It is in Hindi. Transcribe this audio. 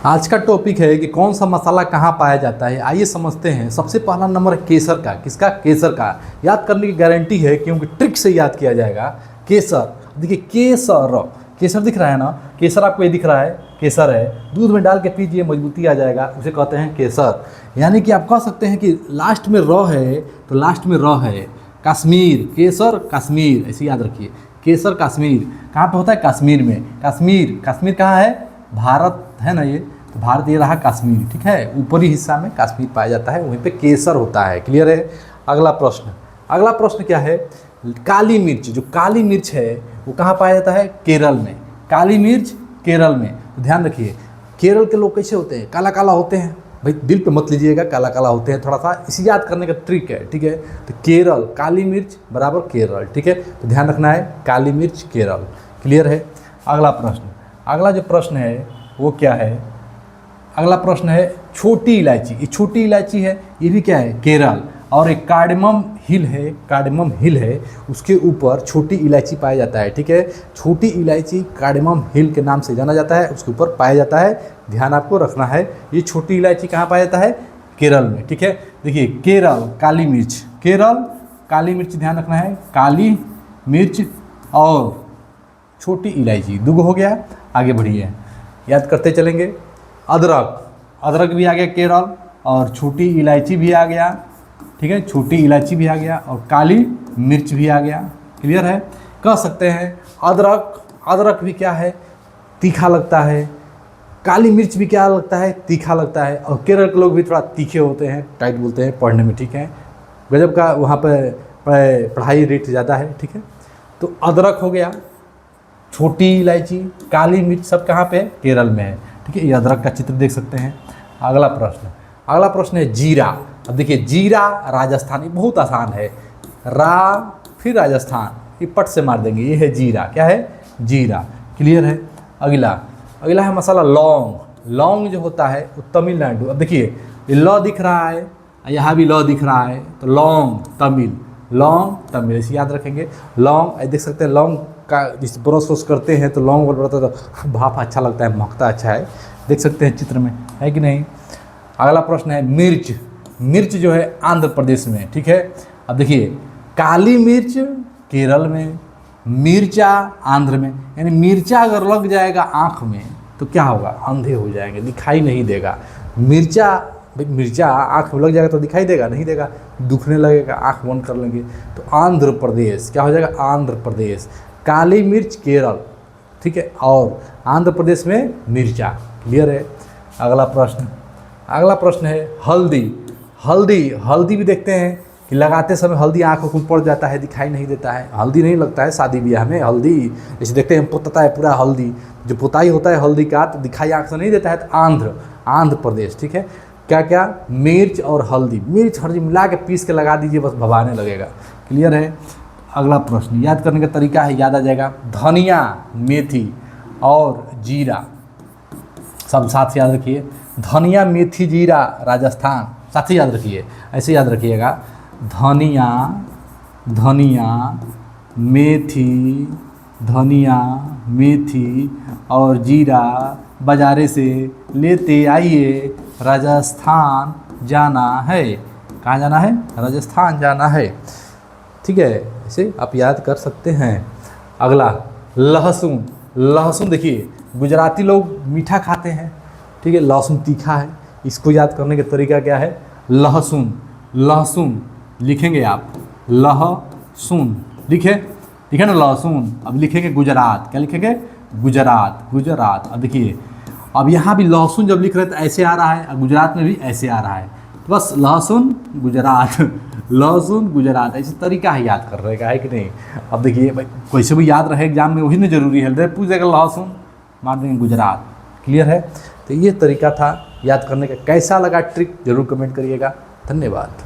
आज का टॉपिक है कि कौन सा मसाला कहाँ पाया जाता है। आइए समझते हैं। सबसे पहला नंबर है केसर का। किसका? केसर का। याद करने की गारंटी है क्योंकि ट्रिक से याद किया जाएगा। केसर, देखिए केसर, केसर दिख रहा है ना, केसर आपको ये दिख रहा है, केसर है, दूध में डाल के पीजिए मजबूती आ जाएगा, उसे कहते हैं केसर। यानी कि आप कह सकते हैं कि लास्ट में र है तो लास्ट में र है। कश्मीर, केसर कश्मीर, ऐसे याद रखिए। केसर कश्मीर कहाँ पे होता है? कश्मीर में। कश्मीर, कश्मीर कहाँ है? भारत है ना ये, तो भारत ये रहा कश्मीर, ठीक है। ऊपरी हिस्सा में कश्मीर पाया जाता है, वहीं पे केसर होता है। क्लियर है? अगला प्रश्न, अगला प्रश्न क्या है? काली मिर्च, जो काली मिर्च है वो कहाँ पाया जाता है? केरल में। काली मिर्च केरल में। तो ध्यान रखिए, केरल के लोग कैसे होते हैं? काला काला होते हैं। भाई दिल पे मत लीजिएगा, काला काला होते हैं, थोड़ा सा इसे याद करने का ट्रिक है, ठीक है। तो केरल, काली मिर्च बराबर केरल, ठीक है। तो ध्यान रखना है, काली मिर्च केरल। क्लियर है? अगला प्रश्न, अगला जो प्रश्न है वो क्या है? अगला प्रश्न है छोटी इलायची। ये छोटी इलायची है, ये भी क्या है? केरल। और एक कार्डमम हिल है, कार्डमम हिल है, उसके ऊपर छोटी इलायची पाया जाता है, ठीक है। छोटी इलायची कार्डमम हिल के नाम से जाना जाता है, उसके ऊपर पाया जाता है। ध्यान आपको रखना है, ये छोटी इलायची कहाँ पाया जाता है? केरल में, ठीक है। देखिए केरल काली मिर्च, केरल काली मिर्च, ध्यान रखना है, काली मिर्च और छोटी इलायची, दुगो हो गया। आगे बढ़िए, याद करते चलेंगे। अदरक, अदरक भी आ गया केरल, और छोटी इलायची भी आ गया, ठीक है। छोटी इलायची भी आ गया और काली मिर्च भी आ गया। क्लियर है? कह सकते हैं अदरक, अदरक भी क्या है? तीखा लगता है। काली मिर्च भी क्या लगता है? तीखा लगता है। और केरल के लोग भी थोड़ा तीखे होते हैं, टाइट बोलते हैं पढ़ने में, ठीक है। गजब का वहाँ पर पढ़ाई रेट ज़्यादा है, ठीक है। तो अदरक हो गया, छोटी इलायची, काली मिर्च, सब कहाँ पे? केरल में है, ठीक है। ये अदरक का चित्र देख सकते हैं। अगला प्रश्न, अगला प्रश्न है जीरा। अब देखिए जीरा राजस्थानी, बहुत आसान है। रा फिर राजस्थान, ये पट से मार देंगे, ये है जीरा। क्या है? जीरा। क्लियर है? अगला, अगला है मसाला लौंग। लौंग जो होता है वो तमिलनाडु। अब देखिए ये लौ दिख रहा है, यहाँ भी लौ दिख रहा है, तो लौंग तमिल, लौंग तमिल, इसे याद रखेंगे। लौंग देख सकते हैं, लौंग का जिस ब्रश व्रश करते हैं तो लौंग बढ़ता तो भाप अच्छा लगता है, महकता अच्छा है, देख सकते हैं चित्र में, है कि नहीं। अगला प्रश्न है मिर्च। मिर्च जो है आंध्र प्रदेश में, ठीक है। अब देखिए काली मिर्च केरल में, मिर्चा आंध्र में। यानी मिर्चा अगर लग जाएगा आँख में तो क्या होगा? अंधे हो जाएंगे, दिखाई नहीं देगा। मिर्चा, भाई मिर्चा आँख में लग जाएगा तो दिखाई देगा? नहीं देगा, दुखने लगेगा, आँख बंद कर लेंगे। तो आंध्र प्रदेश क्या हो जाएगा? आंध्र प्रदेश। काली मिर्च केरल, ठीक है, और आंध्र प्रदेश में मिर्चा। क्लियर है? अगला प्रश्न, अगला प्रश्न है हल्दी। हल्दी, हल्दी भी देखते हैं कि लगाते समय हल्दी आँखों को पड़ जाता है, दिखाई नहीं देता है, हल्दी नहीं लगता है शादी ब्याह में। हल्दी जैसे देखते हैं पोतता है पूरा हल्दी, जो पोताई होता है हल्दी का, तो दिखाई आँख से नहीं देता है। तो आंध्र, आंध्र प्रदेश, ठीक है। क्या क्या? मिर्च और हल्दी, मिर्च हल्दी मिला के पीस के लगा दीजिए, बस भभाने लगेगा। क्लियर है? अगला प्रश्न, याद करने का तरीका है, याद आ जाएगा। धनिया, मेथी और जीरा, सब साथ से याद रखिए। धनिया, मेथी, जीरा राजस्थान, साथ ही याद रखिए, ऐसे याद रखिएगा। धनिया, धनिया, मेथी, धनिया, मेथी और जीरा बाजारे से लेते आइए, राजस्थान जाना है। कहाँ जाना है? राजस्थान जाना है, ठीक है। ऐसे आप याद कर सकते हैं। अगला लहसुन। लहसुन देखिए गुजराती लोग मीठा खाते हैं, ठीक है, लहसुन तीखा है। इसको याद करने का तरीका क्या है? लहसुन, लहसुन लिखेंगे आप, लहसुन लिखे, लिखे ना लहसुन। अब लिखेंगे गुजरात, क्या लिखेंगे? गुजरात, गुजरात। अब देखिए अब यहाँ भी लहसुन जब लिख रहे तो ऐसे आ रहा है, और गुजरात में भी ऐसे आ रहा है, तो बस लहसुन गुजरात, लहसुन गुजरात, ऐसे तरीका है याद कर रहे का, है कि नहीं। अब देखिए भाई कैसे भी याद रहे एग्जाम में, वही ना जरूरी है। पूछ देगा लहसुन, मार देंगे गुजरात। क्लियर है? तो ये तरीका था याद करने का। कैसा लगा ट्रिक जरूर कमेंट करिएगा। धन्यवाद।